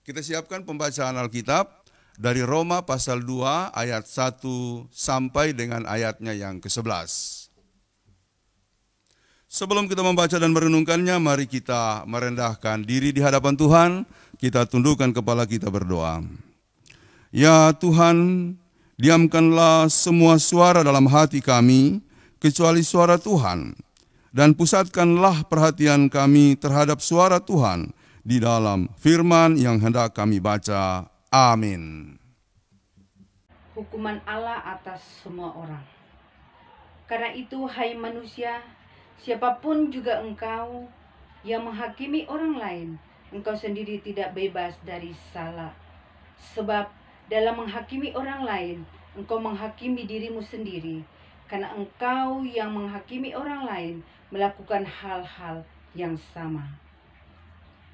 Kita siapkan pembacaan Alkitab dari Roma pasal 2 ayat 1 sampai dengan ayatnya yang ke-11. Sebelum kita membaca dan merenungkannya, mari kita merendahkan diri di hadapan Tuhan. Kita tundukkan kepala kita berdoa. Ya Tuhan, diamkanlah semua suara dalam hati kami, kecuali suara Tuhan. Dan pusatkanlah perhatian kami terhadap suara Tuhan di dalam firman yang hendak kami baca. Amin. Hukuman Allah atas semua orang. Karena itu, hai manusia, siapapun juga engkau yang menghakimi orang lain, engkau sendiri tidak bebas dari salah. Sebab dalam menghakimi orang lain, engkau menghakimi dirimu sendiri, karena engkau yang menghakimi orang lain melakukan hal-hal yang sama.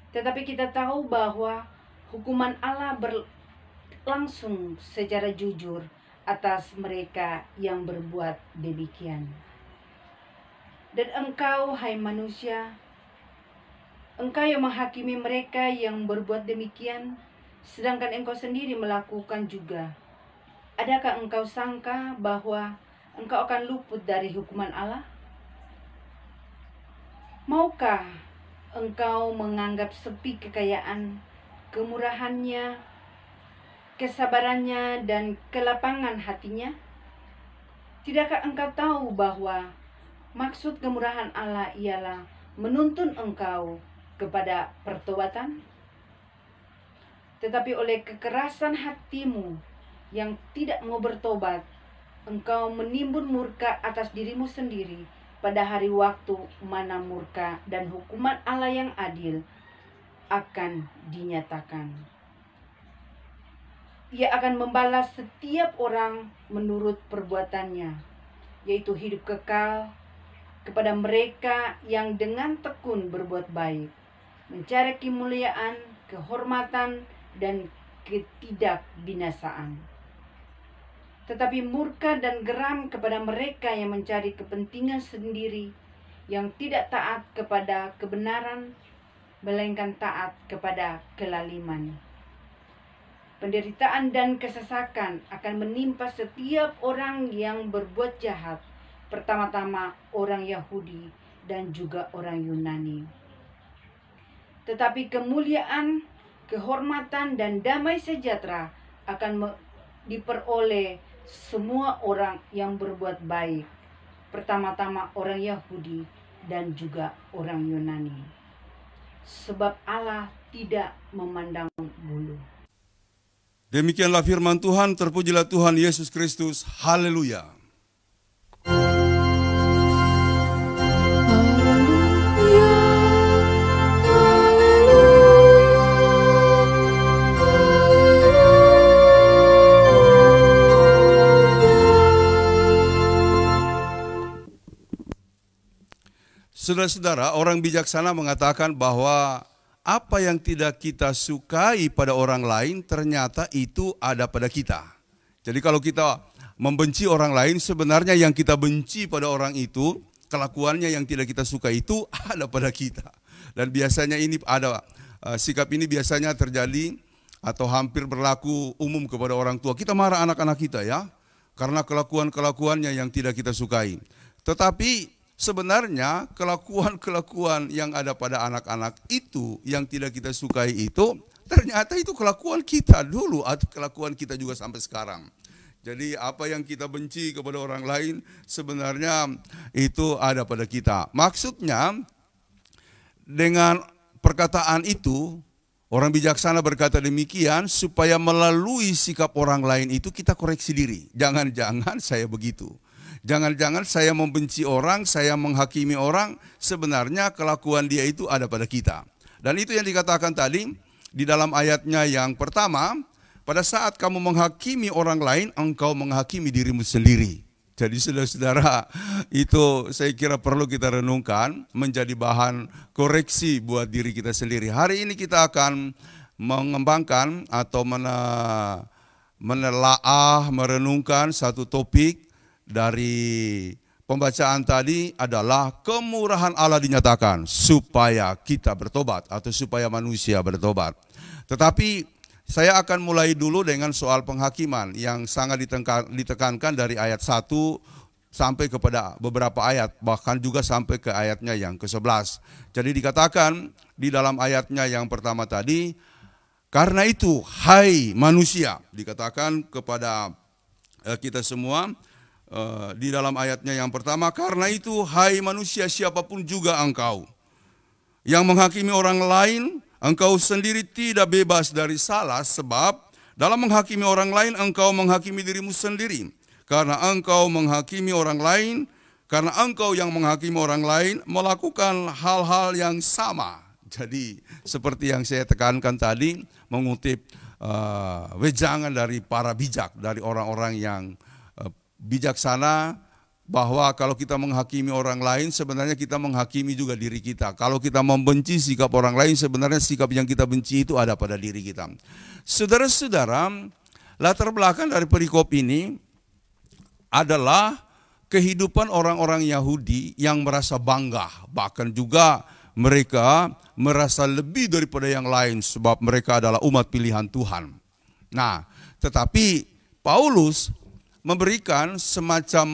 Tetapi kita tahu bahwa hukuman Allah berlangsung secara jujur atas mereka yang berbuat demikian. Dan engkau, hai manusia, engkau yang menghakimi mereka yang berbuat demikian, sedangkan engkau sendiri melakukan juga. Adakah engkau sangka bahwa engkau akan luput dari hukuman Allah? Maukah engkau menganggap sepi kekayaan, kemurahannya, kesabarannya, dan kelapangan hatinya? Tidakkah engkau tahu bahwa maksud kemurahan Allah ialah menuntun engkau kepada pertobatan? Tetapi oleh kekerasan hatimu yang tidak mau bertobat, engkau menimbun murka atas dirimu sendiri pada hari waktu mana murka dan hukuman Allah yang adil akan dinyatakan. Ia akan membalas setiap orang menurut perbuatannya, yaitu hidup kekal kepada mereka yang dengan tekun berbuat baik, mencari kemuliaan, kehormatan, dan ketidakbinasaan. Tetapi murka dan geram kepada mereka yang mencari kepentingan sendiri, yang tidak taat kepada kebenaran, melainkan taat kepada kelaliman. Penderitaan dan kesesakan akan menimpa setiap orang yang berbuat jahat, pertama-tama orang Yahudi dan juga orang Yunani. Tetapi kemuliaan, kehormatan, dan damai sejahtera akan diperoleh semua orang yang berbuat baik, pertama-tama orang Yahudi dan juga orang Yunani. Sebab Allah tidak memandang bulu. Demikianlah firman Tuhan, terpujilah Tuhan Yesus Kristus. Haleluya. Saudara-saudara, orang bijaksana mengatakan bahwa apa yang tidak kita sukai pada orang lain ternyata itu ada pada kita. Jadi kalau kita membenci orang lain, sebenarnya yang kita benci pada orang itu, kelakuannya yang tidak kita suka itu ada pada kita. Dan biasanya ini ada, sikap ini biasanya terjadi atau hampir berlaku umum kepada orang tua. Kita marah anak-anak kita ya, karena kelakuan-kelakuannya yang tidak kita sukai. Tetapi sebenarnya kelakuan-kelakuan yang ada pada anak-anak itu yang tidak kita sukai itu ternyata itu kelakuan kita dulu atau kelakuan kita juga sampai sekarang. Jadi apa yang kita benci kepada orang lain sebenarnya itu ada pada kita. Maksudnya dengan perkataan itu orang bijaksana berkata demikian supaya melalui sikap orang lain itu kita koreksi diri. Jangan-jangan saya begitu. Jangan-jangan saya membenci orang, saya menghakimi orang, sebenarnya kelakuan dia itu ada pada kita. Dan itu yang dikatakan tadi di dalam ayatnya yang pertama, pada saat kamu menghakimi orang lain, engkau menghakimi dirimu sendiri. Jadi saudara-saudara, itu saya kira perlu kita renungkan, menjadi bahan koreksi buat diri kita sendiri. Hari ini kita akan mengembangkan atau menelaah, merenungkan satu topik dari pembacaan tadi adalah kemurahan Allah dinyatakan supaya kita bertobat atau supaya manusia bertobat. Tetapi saya akan mulai dulu dengan soal penghakiman yang sangat ditekankan dari ayat 1 sampai kepada beberapa ayat, bahkan juga sampai ke ayatnya yang ke-11. Jadi dikatakan di dalam ayatnya yang pertama tadi, karena itu hai manusia, dikatakan kepada kita semua di dalam ayatnya yang pertama, karena itu hai manusia siapapun juga engkau yang menghakimi orang lain, engkau sendiri tidak bebas dari salah, sebab dalam menghakimi orang lain engkau menghakimi dirimu sendiri. Karena engkau menghakimi orang lain, karena engkau yang menghakimi orang lain melakukan hal-hal yang sama. Jadi seperti yang saya tekankan tadi, mengutip wejangan dari para bijak, dari orang-orang yang bijaksana, bahwa kalau kita menghakimi orang lain sebenarnya kita menghakimi juga diri kita. Kalau kita membenci sikap orang lain sebenarnya sikap yang kita benci itu ada pada diri kita. Saudara-saudara, latar belakang dari perikop ini adalah kehidupan orang-orang Yahudi yang merasa bangga, bahkan juga mereka merasa lebih daripada yang lain sebab mereka adalah umat pilihan Tuhan. Nah, tetapi Paulus memberikan semacam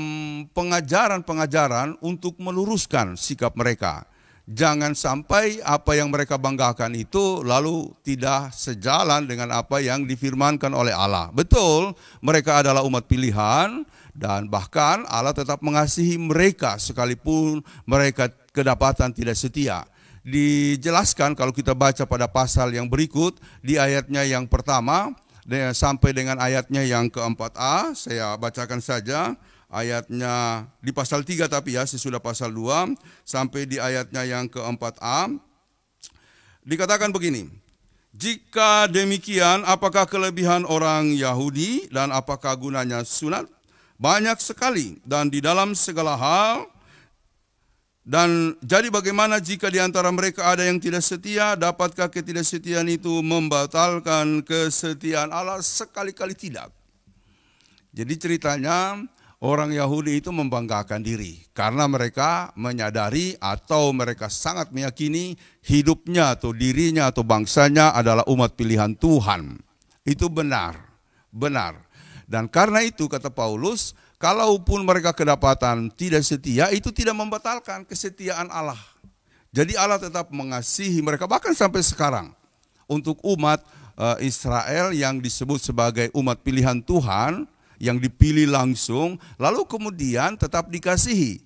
pengajaran-pengajaran untuk meluruskan sikap mereka. Jangan sampai apa yang mereka banggakan itu lalu tidak sejalan dengan apa yang difirmankan oleh Allah. Betul, mereka adalah umat pilihan dan bahkan Allah tetap mengasihi mereka sekalipun mereka kedapatan tidak setia. Dijelaskan kalau kita baca pada pasal yang berikut di ayatnya yang pertama sampai dengan ayatnya yang ke-4a, saya bacakan saja ayatnya di pasal 3 tapi ya, sesudah pasal 2 sampai di ayatnya yang ke-4a. Dikatakan begini, jika demikian apakah kelebihan orang Yahudi dan apakah gunanya sunat? Banyak sekali dan di dalam segala hal. Dan jadi bagaimana jika di antara mereka ada yang tidak setia? Dapatkah ketidaksetiaan itu membatalkan kesetiaan Allah? Sekali-kali tidak. Jadi ceritanya orang Yahudi itu membanggakan diri karena mereka menyadari atau mereka sangat meyakini hidupnya atau dirinya atau bangsanya adalah umat pilihan Tuhan. Itu benar. Dan karena itu kata Paulus, kalaupun mereka kedapatan tidak setia, itu tidak membatalkan kesetiaan Allah. Jadi Allah tetap mengasihi mereka, bahkan sampai sekarang. Untuk umat Israel yang disebut sebagai umat pilihan Tuhan, yang dipilih langsung, lalu kemudian tetap dikasihi.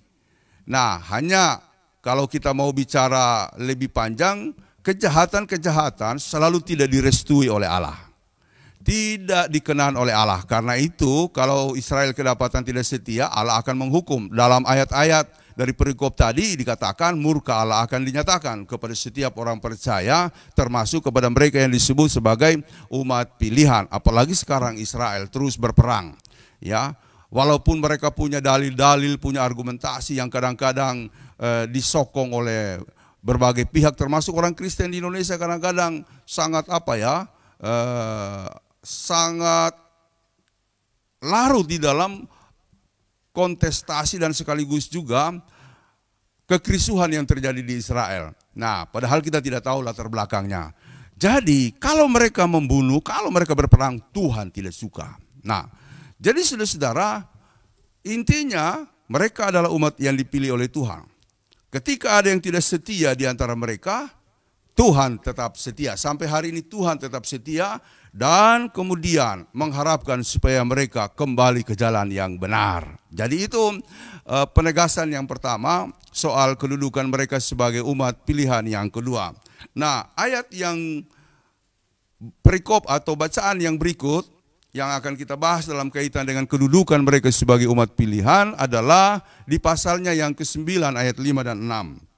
Nah, hanya kalau kita mau bicara lebih panjang, kejahatan-kejahatan selalu tidak direstui oleh Allah. Tidak dikenan oleh Allah. Karena itu kalau Israel kedapatan tidak setia, Allah akan menghukum. Dalam ayat-ayat dari perikop tadi dikatakan murka Allah akan dinyatakan kepada setiap orang percaya, termasuk kepada mereka yang disebut sebagai umat pilihan. Apalagi sekarang Israel terus berperang, ya. Walaupun mereka punya dalil-dalil, punya argumentasi yang kadang-kadang disokong oleh berbagai pihak, termasuk orang Kristen di Indonesia kadang-kadang sangat sangat larut di dalam kontestasi dan sekaligus juga kekrisruhan yang terjadi di Israel. Nah, padahal kita tidak tahu latar belakangnya. Jadi, kalau mereka membunuh, kalau mereka berperang, Tuhan tidak suka. Nah, jadi saudara-saudara, intinya mereka adalah umat yang dipilih oleh Tuhan. Ketika ada yang tidak setia di antara mereka, Tuhan tetap setia. Sampai hari ini Tuhan tetap setia dan kemudian mengharapkan supaya mereka kembali ke jalan yang benar. Jadi itu penegasan yang pertama soal kedudukan mereka sebagai umat pilihan yang kedua. Nah, ayat yang perikop atau bacaan yang berikut yang akan kita bahas dalam kaitan dengan kedudukan mereka sebagai umat pilihan adalah di pasalnya yang ke-9 ayat 5 dan 6.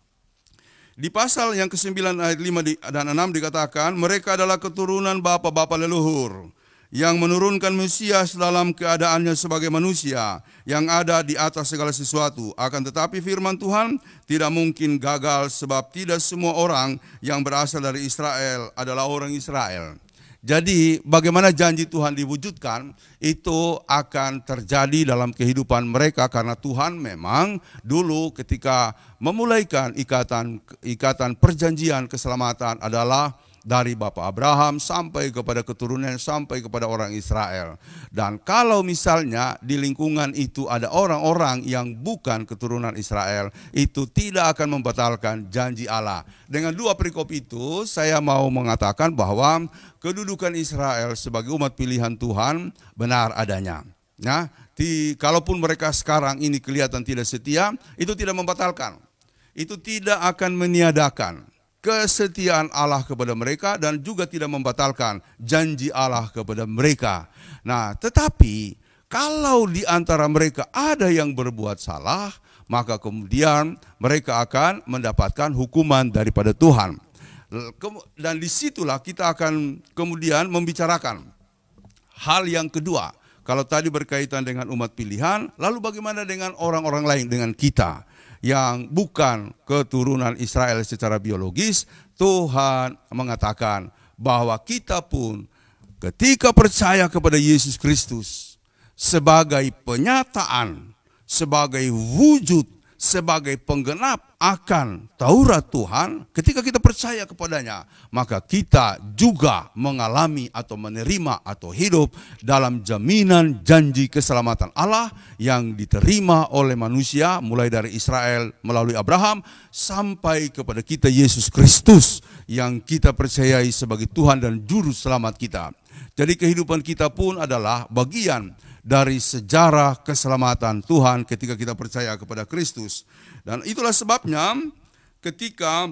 Di pasal yang ke-9 ayat 5 dan 6 dikatakan, mereka adalah keturunan bapa-bapa leluhur yang menurunkan Mesias dalam keadaannya sebagai manusia yang ada di atas segala sesuatu. Akan tetapi firman Tuhan tidak mungkin gagal sebab tidak semua orang yang berasal dari Israel adalah orang Israel. Jadi bagaimana janji Tuhan diwujudkan itu akan terjadi dalam kehidupan mereka, karena Tuhan memang dulu ketika memulaikan ikatan perjanjian keselamatan adalah dari Bapak Abraham sampai kepada keturunan sampai kepada orang Israel. Dan kalau misalnya di lingkungan itu ada orang-orang yang bukan keturunan Israel, itu tidak akan membatalkan janji Allah. Dengan dua perikop itu saya mau mengatakan bahwa kedudukan Israel sebagai umat pilihan Tuhan benar adanya. Nah, kalaupun mereka sekarang ini kelihatan tidak setia, itu tidak membatalkan. Itu tidak akan meniadakan kesetiaan Allah kepada mereka dan juga tidak membatalkan janji Allah kepada mereka. Nah, tetapi kalau di antara mereka ada yang berbuat salah, maka kemudian mereka akan mendapatkan hukuman daripada Tuhan. Dan disitulah kita akan kemudian membicarakan hal yang kedua. Kalau tadi berkaitan dengan umat pilihan, lalu bagaimana dengan orang-orang lain, dengan kita yang bukan keturunan Israel secara biologis? Tuhan mengatakan bahwa kita pun ketika percaya kepada Yesus Kristus sebagai penyataan, sebagai wujud, sebagai penggenap akan Taurat Tuhan, ketika kita percaya kepadanya, maka kita juga mengalami atau menerima atau hidup dalam jaminan janji keselamatan Allah yang diterima oleh manusia, mulai dari Israel melalui Abraham sampai kepada kita Yesus Kristus yang kita percayai sebagai Tuhan dan Juru Selamat kita. Jadi kehidupan kita pun adalah bagian dari sejarah keselamatan Tuhan ketika kita percaya kepada Kristus. Dan itulah sebabnya ketika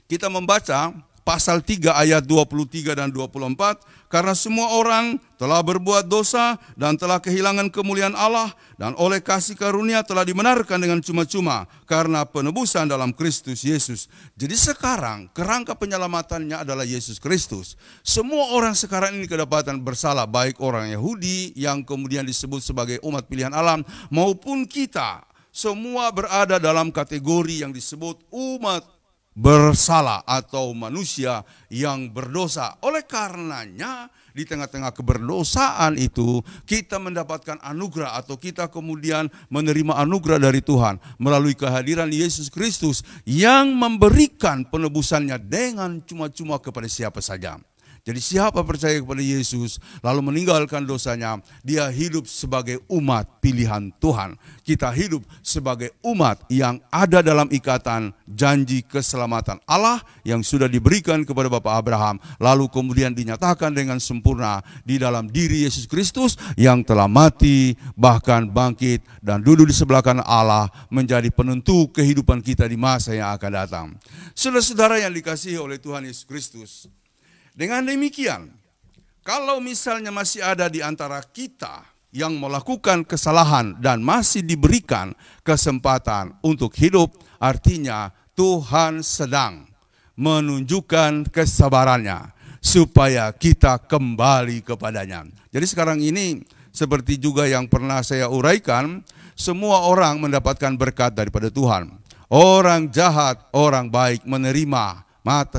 kita membaca pasal 3 ayat 23 dan 24, karena semua orang telah berbuat dosa dan telah kehilangan kemuliaan Allah, dan oleh kasih karunia telah dibenarkan dengan cuma-cuma karena penebusan dalam Kristus Yesus. Jadi sekarang kerangka penyelamatannya adalah Yesus Kristus. Semua orang sekarang ini kedapatan bersalah, baik orang Yahudi yang kemudian disebut sebagai umat pilihan Allah, maupun kita. Semua berada dalam kategori yang disebut umat bersalah atau manusia yang berdosa. Oleh karenanya di tengah-tengah keberdosaan itu kita mendapatkan anugerah, atau kita kemudian menerima anugerah dari Tuhan melalui kehadiran Yesus Kristus yang memberikan penebusannya dengan cuma-cuma kepada siapa saja. Jadi siapa percaya kepada Yesus lalu meninggalkan dosanya, dia hidup sebagai umat pilihan Tuhan. Kita hidup sebagai umat yang ada dalam ikatan janji keselamatan Allah yang sudah diberikan kepada Bapak Abraham, lalu kemudian dinyatakan dengan sempurna di dalam diri Yesus Kristus yang telah mati, bahkan bangkit dan duduk di sebelah kanan Allah, menjadi penentu kehidupan kita di masa yang akan datang. Saudara-saudara yang dikasihi oleh Tuhan Yesus Kristus, dengan demikian, kalau misalnya masih ada di antara kita yang melakukan kesalahan dan masih diberikan kesempatan untuk hidup, artinya Tuhan sedang menunjukkan kesabarannya supaya kita kembali kepadanya. Jadi sekarang ini seperti juga yang pernah saya uraikan, semua orang mendapatkan berkat daripada Tuhan. Orang jahat, orang baik menerima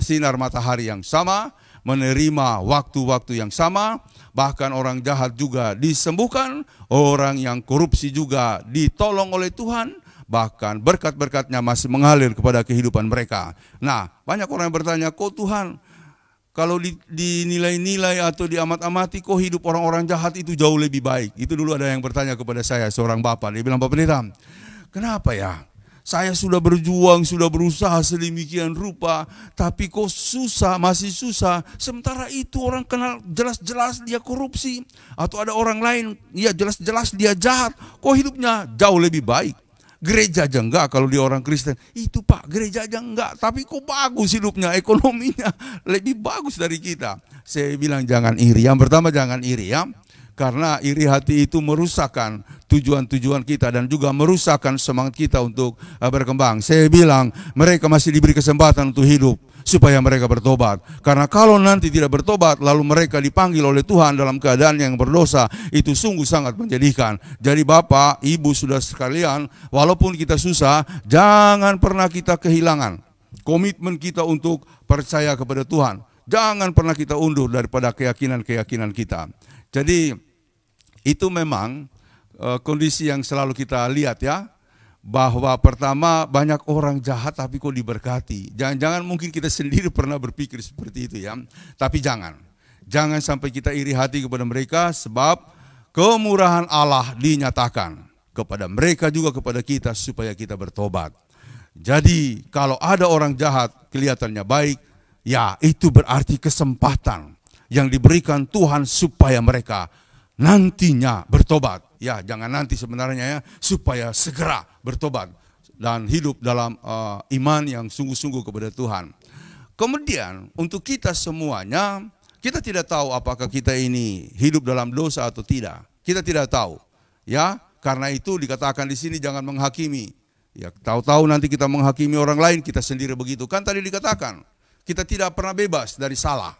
sinar matahari yang sama, menerima waktu-waktu yang sama, bahkan orang jahat juga disembuhkan, orang yang korupsi juga ditolong oleh Tuhan, bahkan berkat-berkatnya masih mengalir kepada kehidupan mereka. Nah, banyak orang yang bertanya, kok Tuhan kalau dinilai-nilai atau diamat-amati, kok hidup orang-orang jahat itu jauh lebih baik? Itu dulu ada yang bertanya kepada saya, seorang bapak, dia bilang, Pak Pendeta, kenapa ya? Saya sudah berjuang, sudah berusaha sedemikian rupa, tapi kok susah, masih susah. Sementara itu orang kenal jelas-jelas dia korupsi. Atau ada orang lain, ya jelas-jelas dia jahat. Kok hidupnya jauh lebih baik? Gereja aja enggak kalau dia orang Kristen. Itu Pak, gereja aja enggak. Tapi kok bagus hidupnya, ekonominya lebih bagus dari kita. Saya bilang jangan iri. Yang pertama jangan iri ya. Karena iri hati itu merusakkan tujuan-tujuan kita dan juga merusakkan semangat kita untuk berkembang. Saya bilang mereka masih diberi kesempatan untuk hidup supaya mereka bertobat. Karena kalau nanti tidak bertobat lalu mereka dipanggil oleh Tuhan dalam keadaan yang berdosa, itu sungguh sangat menyedihkan. Jadi Bapak, Ibu, Saudara sekalian, walaupun kita susah, jangan pernah kita kehilangan komitmen kita untuk percaya kepada Tuhan. Jangan pernah kita undur daripada keyakinan-keyakinan kita. Jadi itu memang kondisi yang selalu kita lihat ya. Bahwa pertama banyak orang jahat tapi kok diberkati. Jangan-jangan mungkin kita sendiri pernah berpikir seperti itu ya. Tapi jangan sampai kita iri hati kepada mereka, sebab kemurahan Allah dinyatakan kepada mereka juga kepada kita supaya kita bertobat. Jadi kalau ada orang jahat kelihatannya baik, ya itu berarti kesempatan yang diberikan Tuhan supaya mereka nantinya bertobat. Ya, jangan nanti sebenarnya ya, supaya segera bertobat dan hidup dalam iman yang sungguh-sungguh kepada Tuhan. Kemudian untuk kita semuanya, kita tidak tahu apakah kita ini hidup dalam dosa atau tidak. Kita tidak tahu. Ya, karena itu dikatakan di sini jangan menghakimi. Ya, tahu-tahu nanti kita menghakimi orang lain, kita sendiri begitu. Kan tadi dikatakan, kita tidak pernah bebas dari salah.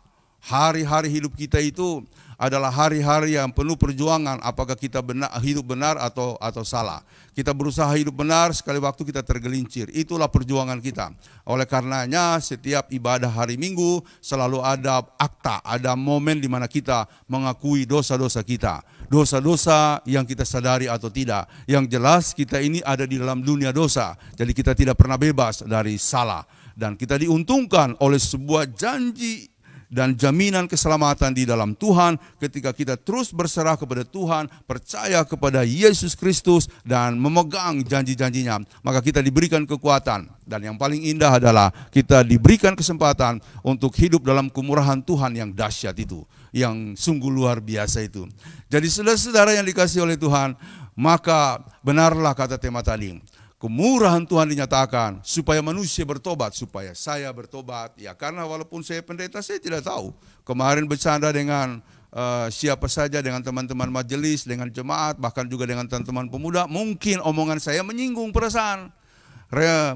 Hari-hari hidup kita itu adalah hari-hari yang penuh perjuangan, apakah kita hidup benar atau salah. Kita berusaha hidup benar, sekali waktu kita tergelincir. Itulah perjuangan kita. Oleh karenanya setiap ibadah hari Minggu selalu ada akta, ada momen di mana kita mengakui dosa-dosa kita. Dosa-dosa yang kita sadari atau tidak. Yang jelas kita ini ada di dalam dunia dosa. Jadi kita tidak pernah bebas dari salah. Dan kita diuntungkan oleh sebuah janji dan jaminan keselamatan di dalam Tuhan ketika kita terus berserah kepada Tuhan, percaya kepada Yesus Kristus dan memegang janji-janjinya. Maka kita diberikan kekuatan, dan yang paling indah adalah kita diberikan kesempatan untuk hidup dalam kemurahan Tuhan yang dahsyat itu, yang sungguh luar biasa itu. Jadi saudara-saudara yang dikasihi oleh Tuhan, maka benarlah kata tema tadi. Kemurahan Tuhan dinyatakan supaya manusia bertobat, supaya saya bertobat. Ya, karena walaupun saya pendeta, saya tidak tahu. Kemarin bercanda dengan siapa saja, dengan teman-teman majelis, dengan jemaat, bahkan juga dengan teman-teman pemuda. Mungkin omongan saya menyinggung perasaan.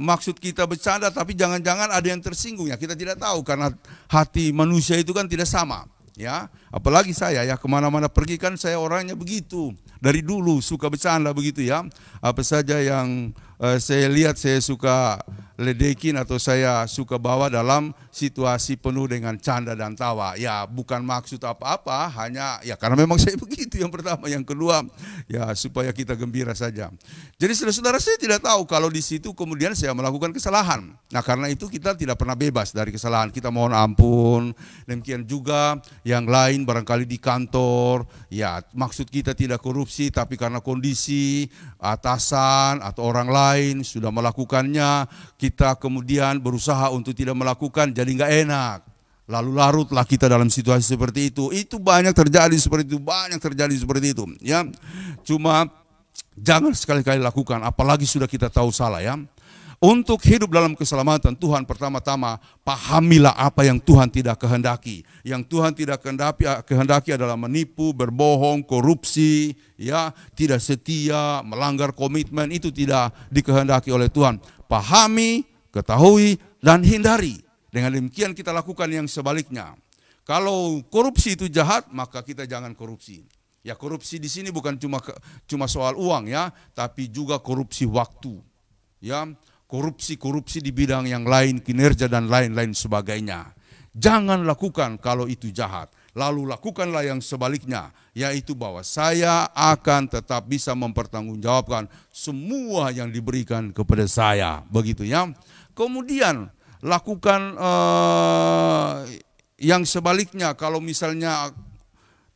Maksud kita bercanda, tapi jangan-jangan ada yang tersinggung. Ya, kita tidak tahu karena hati manusia itu kan tidak sama. Ya, apalagi saya ya, kemana-mana pergi kan saya orangnya begitu. Dari dulu suka bercanda begitu ya. Apa saja yang saya lihat saya suka ledekin atau saya suka bawa dalam situasi penuh dengan canda dan tawa. Ya, bukan maksud apa-apa, hanya ya karena memang saya begitu yang pertama. Yang kedua, ya supaya kita gembira saja. Jadi saudara-saudara, saya tidak tahu kalau di situ kemudian saya melakukan kesalahan. Nah, karena itu kita tidak pernah bebas dari kesalahan. Kita mohon ampun. Demikian juga yang lain barangkali di kantor, ya maksud kita tidak korupsi, tapi karena kondisi atasan atau orang lain sudah melakukannya, kita kemudian berusaha untuk tidak melakukan, jadi nggak enak. Lalu larutlah kita dalam situasi seperti itu. Itu banyak terjadi seperti itu, ya. Cuma jangan sekali-kali lakukan, apalagi sudah kita tahu salah ya. Untuk hidup dalam keselamatan Tuhan, pertama-tama pahamilah apa yang Tuhan tidak kehendaki. Yang Tuhan tidak kehendaki adalah menipu, berbohong, korupsi, ya, tidak setia, melanggar komitmen. Itu tidak dikehendaki oleh Tuhan. Pahami, ketahui, dan hindari. Dengan demikian kita lakukan yang sebaliknya. Kalau korupsi itu jahat, maka kita jangan korupsi. Ya, korupsi di sini bukan cuma soal uang ya, tapi juga korupsi waktu. Ya, korupsi di bidang yang lain, kinerja dan lain-lain sebagainya. Jangan lakukan kalau itu jahat. Lalu lakukanlah yang sebaliknya, yaitu bahwa saya akan tetap bisa mempertanggungjawabkan semua yang diberikan kepada saya. Begitu ya. Kemudian lakukan yang sebaliknya, kalau misalnya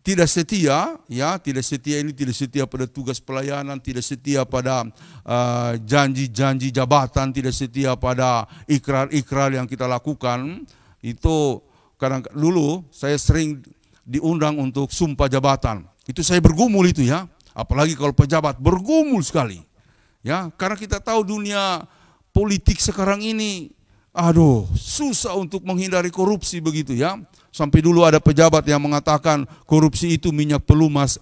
tidak setia, ya tidak setia pada tugas pelayanan, tidak setia pada janji-janji jabatan, tidak setia pada ikrar-ikrar yang kita lakukan. Itu kadang dulu saya sering diundang untuk sumpah jabatan. Itu saya bergumul itu ya, apalagi kalau pejabat, bergumul sekali. Ya, karena kita tahu dunia politik sekarang ini, aduh, susah untuk menghindari korupsi begitu ya. Sampai dulu ada pejabat yang mengatakan korupsi itu minyak pelumas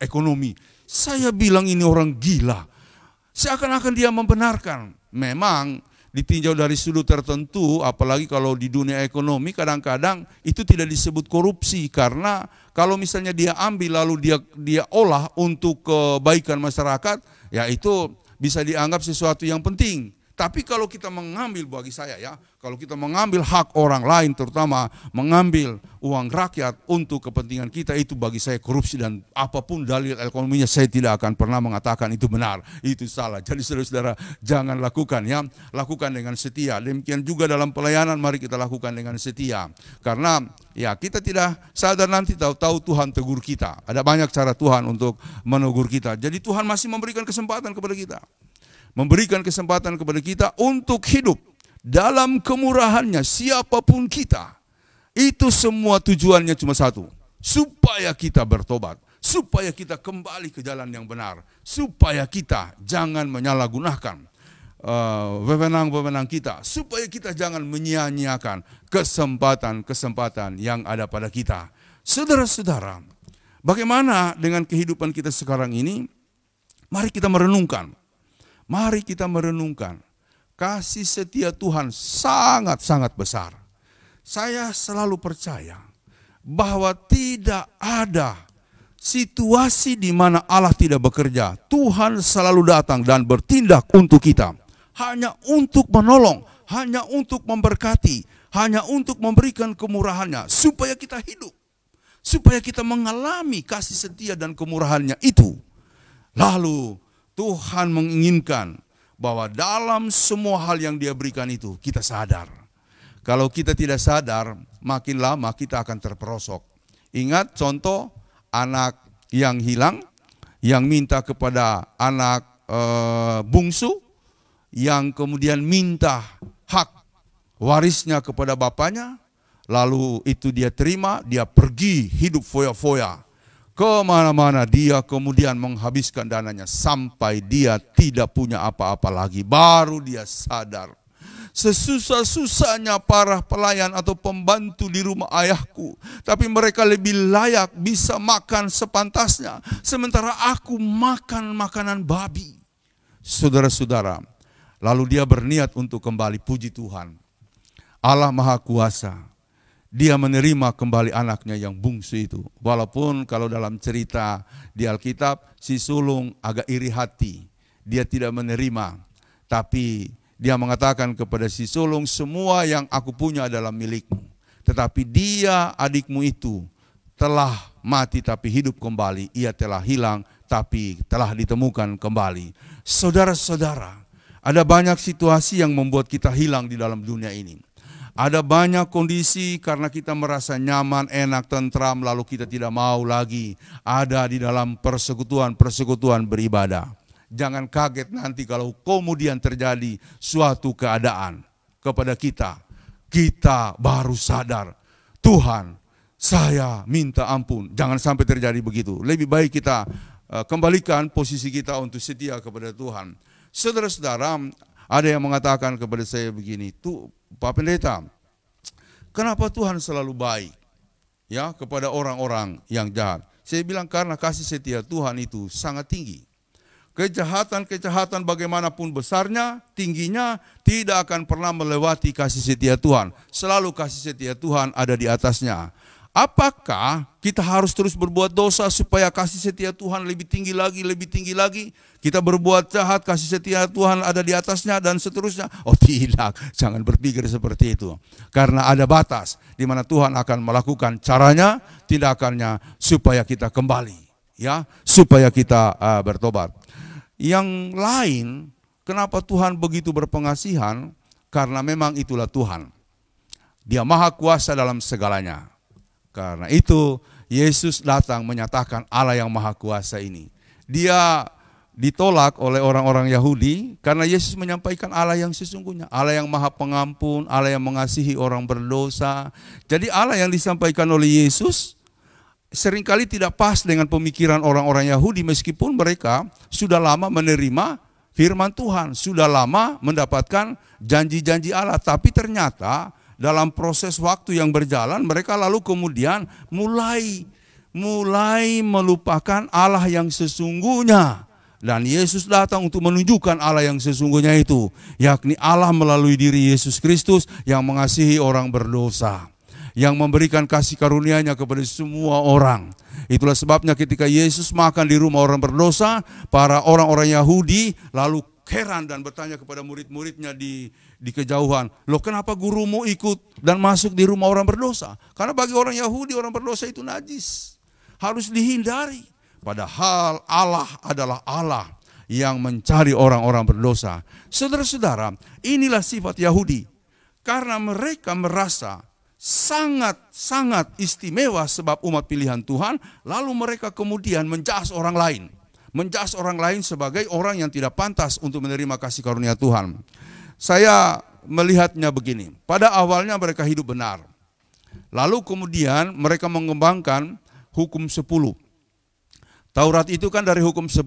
ekonomi. Saya bilang ini orang gila. Seakan-akan dia membenarkan. Memang ditinjau dari sudut tertentu, apalagi kalau di dunia ekonomi kadang-kadang itu tidak disebut korupsi, karena kalau misalnya dia ambil lalu dia olah untuk kebaikan masyarakat, ya itu bisa dianggap sesuatu yang penting. Tapi kalau kita mengambil, bagi saya ya, kalau kita mengambil hak orang lain, terutama mengambil uang rakyat untuk kepentingan kita, itu bagi saya korupsi, dan apapun dalil ekonominya saya tidak akan pernah mengatakan itu benar, itu salah. Jadi saudara-saudara, jangan lakukan ya, lakukan dengan setia. Demikian juga dalam pelayanan, mari kita lakukan dengan setia. Karena ya kita tidak sadar nanti tahu-tahu Tuhan tegur kita. Ada banyak cara Tuhan untuk menegur kita. Jadi Tuhan masih memberikan kesempatan kepada kita. Memberikan kesempatan kepada kita untuk hidup dalam kemurahannya, siapapun kita. Itu semua tujuannya cuma satu, supaya kita bertobat, supaya kita kembali ke jalan yang benar, supaya kita jangan menyalahgunakan wewenang-wewenang kita, supaya kita jangan menyia-nyiakan kesempatan-kesempatan yang ada pada kita. Saudara-saudara, bagaimana dengan kehidupan kita sekarang ini? Mari kita merenungkan. Mari kita merenungkan, kasih setia Tuhan sangat-sangat besar. Saya selalu percaya bahwa tidak ada situasi di mana Allah tidak bekerja. Tuhan selalu datang dan bertindak untuk kita. Hanya untuk menolong, hanya untuk memberkati, hanya untuk memberikan kemurahannya. Supaya kita hidup, supaya kita mengalami kasih setia dan kemurahannya itu. Lalu Tuhan menginginkan bahwa dalam semua hal yang Dia berikan itu kita sadar. Kalau kita tidak sadar, makin lama kita akan terperosok. Ingat contoh anak yang hilang, yang minta kepada anak bungsu, yang kemudian minta hak warisnya kepada bapaknya, lalu itu dia terima, dia pergi hidup foya-foya. Kemana-mana dia kemudian menghabiskan dananya sampai dia tidak punya apa-apa lagi. Baru dia sadar, sesusah-susahnya para pelayan atau pembantu di rumah ayahku, tapi mereka lebih layak bisa makan sepantasnya, sementara aku makan makanan babi. Saudara-saudara, lalu dia berniat untuk kembali. Puji Tuhan, Allah Maha Kuasa, Dia menerima kembali anaknya yang bungsu itu. Walaupun kalau dalam cerita di Alkitab, si sulung agak iri hati. Dia tidak menerima. Tapi dia mengatakan kepada si sulung, semua yang aku punya adalah milikmu. Tetapi dia, adikmu itu, telah mati tapi hidup kembali. Ia telah hilang tapi telah ditemukan kembali. Saudara-saudara, ada banyak situasi yang membuat kita hilang di dalam dunia ini. Ada banyak kondisi karena kita merasa nyaman, enak, tentram, lalu kita tidak mau lagi ada di dalam persekutuan beribadah. Jangan kaget nanti kalau kemudian terjadi suatu keadaan kepada kita. Kita baru sadar, Tuhan, saya minta ampun. Jangan sampai terjadi begitu. Lebih baik kita kembalikan posisi kita untuk setia kepada Tuhan. Saudara-saudara, ada yang mengatakan kepada saya begini, tuh Pak Pendeta, kenapa Tuhan selalu baik ya kepada orang-orang yang jahat? Saya bilang karena kasih setia Tuhan itu sangat tinggi. Kejahatan-kejahatan bagaimanapun besarnya, tingginya, tidak akan pernah melewati kasih setia Tuhan. Selalu kasih setia Tuhan ada di atasnya. Apakah kita harus terus berbuat dosa supaya kasih setia Tuhan lebih tinggi lagi, lebih tinggi lagi? Kita berbuat jahat, kasih setia Tuhan ada di atasnya dan seterusnya? Oh tidak, jangan berpikir seperti itu. Karena ada batas di mana Tuhan akan melakukan caranya, tindakannya supaya kita kembali, ya, supaya kita bertobat. Yang lain, kenapa Tuhan begitu berpengasihan? Karena memang itulah Tuhan. Dia maha kuasa dalam segalanya. Karena itu Yesus datang menyatakan Allah yang maha kuasa ini. Dia ditolak oleh orang-orang Yahudi karena Yesus menyampaikan Allah yang sesungguhnya. Allah yang maha pengampun, Allah yang mengasihi orang berdosa. Jadi Allah yang disampaikan oleh Yesus seringkali tidak pas dengan pemikiran orang-orang Yahudi, meskipun mereka sudah lama menerima firman Tuhan, sudah lama mendapatkan janji-janji Allah. Tapi ternyata dalam proses waktu yang berjalan, mereka lalu kemudian mulai melupakan Allah yang sesungguhnya. Dan Yesus datang untuk menunjukkan Allah yang sesungguhnya itu, yakni Allah melalui diri Yesus Kristus yang mengasihi orang berdosa, yang memberikan kasih karunia-Nya kepada semua orang. Itulah sebabnya ketika Yesus makan di rumah orang berdosa, para orang-orang Yahudi lalu heran dan bertanya kepada murid-muridnya di kejauhan, loh kenapa gurumu ikut dan masuk di rumah orang berdosa? Karena bagi orang Yahudi orang berdosa itu najis, harus dihindari. Padahal Allah adalah Allah yang mencari orang-orang berdosa. Saudara-saudara, inilah sifat Yahudi. Karena mereka merasa sangat-sangat istimewa sebab umat pilihan Tuhan, lalu mereka kemudian menjas orang lain. Menjas orang lain sebagai orang yang tidak pantas untuk menerima kasih karunia Tuhan. Saya melihatnya begini, pada awalnya mereka hidup benar. Lalu kemudian mereka mengembangkan hukum 10. Taurat itu kan dari hukum 10.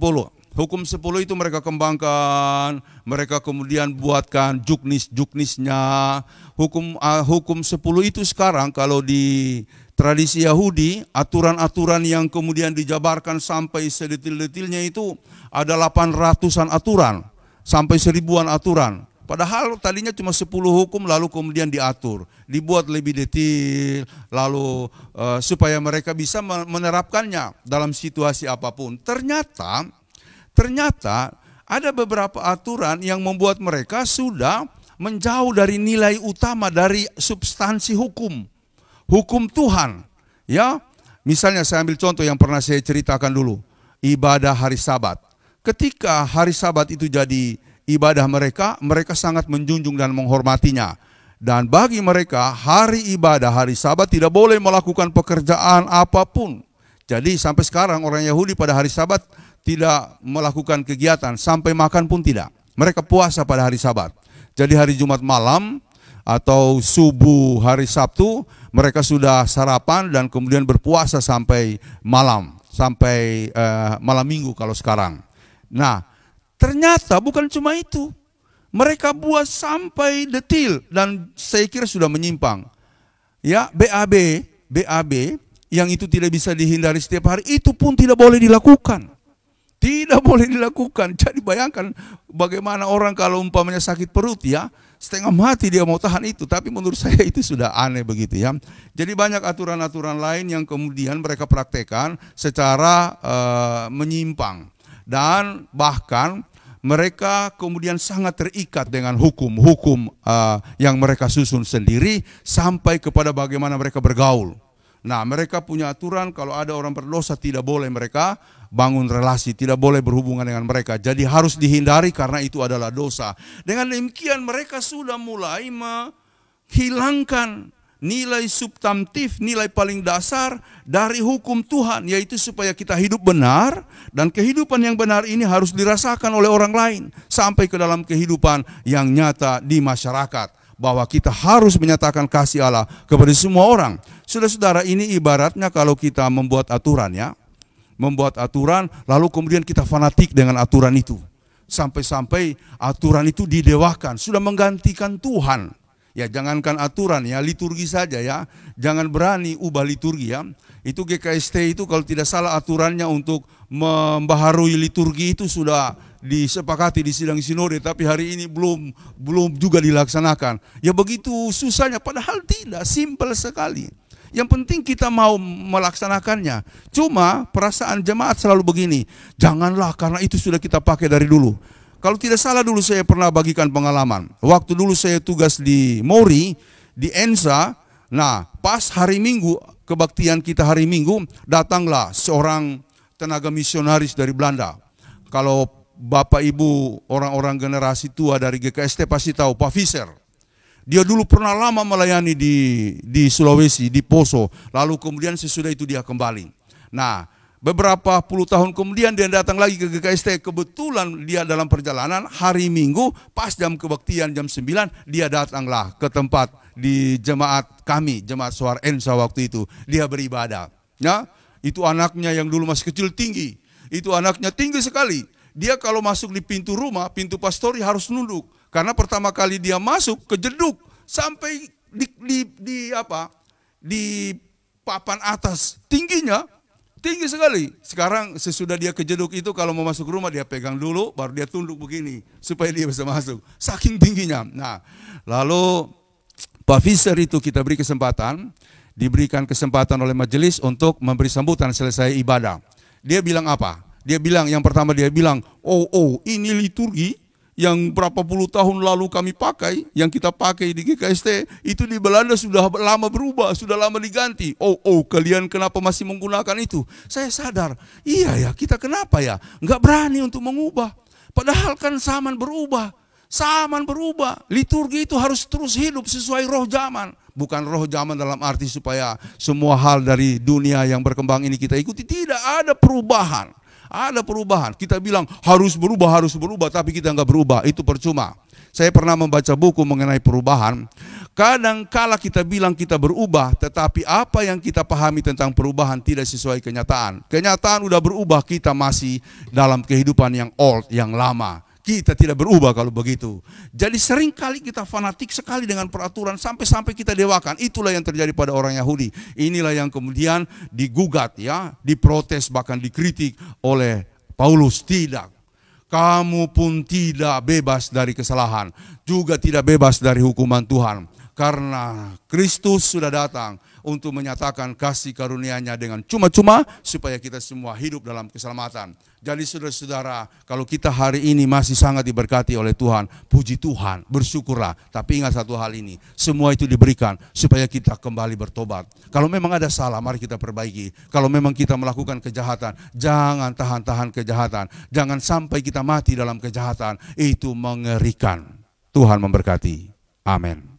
Hukum 10 itu mereka kembangkan, mereka kemudian buatkan juknis-juknisnya. Hukum 10 itu sekarang kalau di tradisi Yahudi, aturan-aturan yang kemudian dijabarkan sampai sedetil-detilnya itu ada 800-an aturan, sampai 1000-an aturan. Padahal tadinya cuma 10 hukum lalu kemudian diatur, dibuat lebih detail, lalu supaya mereka bisa menerapkannya dalam situasi apapun. Ternyata ada beberapa aturan yang membuat mereka sudah menjauh dari nilai utama dari substansi hukum Tuhan. Ya, misalnya saya ambil contoh yang pernah saya ceritakan dulu, ibadah hari Sabat. Ketika hari Sabat itu jadi ibadah mereka sangat menjunjung dan menghormatinya. Dan bagi mereka hari ibadah hari Sabat tidak boleh melakukan pekerjaan apapun. Jadi sampai sekarang orang Yahudi pada hari Sabat tidak melakukan kegiatan, sampai makan pun tidak. Mereka puasa pada hari Sabat. Jadi hari Jumat malam atau subuh hari Sabtu mereka sudah sarapan dan kemudian berpuasa sampai malam, sampai malam minggu kalau sekarang. Nah, ternyata bukan cuma itu, mereka buat sampai detil dan saya kira sudah menyimpang. Ya, BAB yang itu tidak bisa dihindari setiap hari, itu pun tidak boleh dilakukan. Tidak boleh dilakukan. Jadi bayangkan bagaimana orang kalau umpamanya sakit perut ya, setengah mati dia mau tahan itu. Tapi menurut saya itu sudah aneh begitu ya. Jadi banyak aturan-aturan lain yang kemudian mereka praktekkan secara menyimpang. Dan bahkan mereka kemudian sangat terikat dengan hukum-hukum yang mereka susun sendiri sampai kepada bagaimana mereka bergaul. Nah, mereka punya aturan kalau ada orang berdosa tidak boleh mereka bangun relasi, tidak boleh berhubungan dengan mereka. Jadi harus dihindari karena itu adalah dosa. Dengan demikian mereka sudah mulai menghilangkan nilai substantif, nilai paling dasar dari hukum Tuhan, yaitu supaya kita hidup benar, dan kehidupan yang benar ini harus dirasakan oleh orang lain sampai ke dalam kehidupan yang nyata di masyarakat. Bahwa kita harus menyatakan kasih Allah kepada semua orang. Saudara-saudara, ini ibaratnya kalau kita membuat aturan ya. Membuat aturan lalu kemudian kita fanatik dengan aturan itu. Sampai-sampai aturan itu didewakan, sudah menggantikan Tuhan. Ya jangankan aturan ya, liturgi saja ya. Jangan berani ubah liturgi ya. Itu GKST itu kalau tidak salah aturannya untuk membaharui liturgi itu sudah disepakati di sidang sinode, tapi hari ini belum juga dilaksanakan. Ya begitu susahnya, padahal tidak, simpel sekali. Yang penting kita mau melaksanakannya. Cuma perasaan jemaat selalu begini, janganlah karena itu sudah kita pakai dari dulu. Kalau tidak salah dulu saya pernah bagikan pengalaman. Waktu dulu saya tugas di Mori, di Ensa, nah pas hari Minggu, kebaktian kita hari Minggu, datanglah seorang tenaga misionaris dari Belanda. Kalau Bapak Ibu orang-orang generasi tua dari GKST pasti tahu Pak Visser. Dia dulu pernah lama melayani di Sulawesi, di Poso. Lalu kemudian sesudah itu dia kembali. Nah, beberapa puluh tahun kemudian dia datang lagi ke GKST. Kebetulan dia dalam perjalanan hari Minggu, pas jam kebaktian jam 9, dia datanglah ke tempat di jemaat kami, jemaat Suar Ensa waktu itu. Dia beribadah. Ya, itu anaknya yang dulu masih kecil tinggi. Itu anaknya tinggi sekali. Dia kalau masuk di pintu rumah, pintu pastori harus nunduk. Karena pertama kali dia masuk, kejeduk. Sampai di papan atas. Tingginya, tinggi sekali. Sekarang sesudah dia kejeduk itu, kalau mau masuk rumah dia pegang dulu, baru dia tunduk begini. Supaya dia bisa masuk. Saking tingginya. Nah, lalu Pak Visser itu kita beri kesempatan. Diberikan kesempatan oleh majelis untuk memberi sambutan selesai ibadah. Dia bilang apa? Dia bilang, yang pertama dia bilang, oh ini liturgi, yang berapa puluh tahun lalu kami pakai, yang kita pakai di GKST, itu di Belanda sudah lama berubah, sudah lama diganti. Kalian kenapa masih menggunakan itu? Saya sadar, iya ya, kita kenapa ya? Nggak berani untuk mengubah. Padahal kan zaman berubah. Zaman berubah. Liturgi itu harus terus hidup sesuai roh zaman. Bukan roh zaman dalam arti supaya semua hal dari dunia yang berkembang ini kita ikuti. Tidak ada perubahan. Ada perubahan. Kita bilang harus berubah, tapi kita nggak berubah. Itu percuma. Saya pernah membaca buku mengenai perubahan. Kadang-kala kita bilang kita berubah, tetapi apa yang kita pahami tentang perubahan tidak sesuai kenyataan. Kenyataan udah berubah, kita masih dalam kehidupan yang old, yang lama. Kita tidak berubah kalau begitu. Jadi seringkali kita fanatik sekali dengan peraturan sampai kita dewakan. Itulah yang terjadi pada orang Yahudi. Inilah yang kemudian digugat ya, diprotes bahkan dikritik oleh Paulus. Tidak. Kamu pun tidak bebas dari kesalahan, juga tidak bebas dari hukuman Tuhan. Karena Kristus sudah datang untuk menyatakan kasih karunia-Nya dengan cuma-cuma supaya kita semua hidup dalam keselamatan. Jadi saudara-saudara, kalau kita hari ini masih sangat diberkati oleh Tuhan, puji Tuhan, bersyukurlah. Tapi ingat satu hal ini, semua itu diberikan supaya kita kembali bertobat. Kalau memang ada salah, mari kita perbaiki. Kalau memang kita melakukan kejahatan, jangan tahan-tahan kejahatan. Jangan sampai kita mati dalam kejahatan, itu mengerikan. Tuhan memberkati. Amin.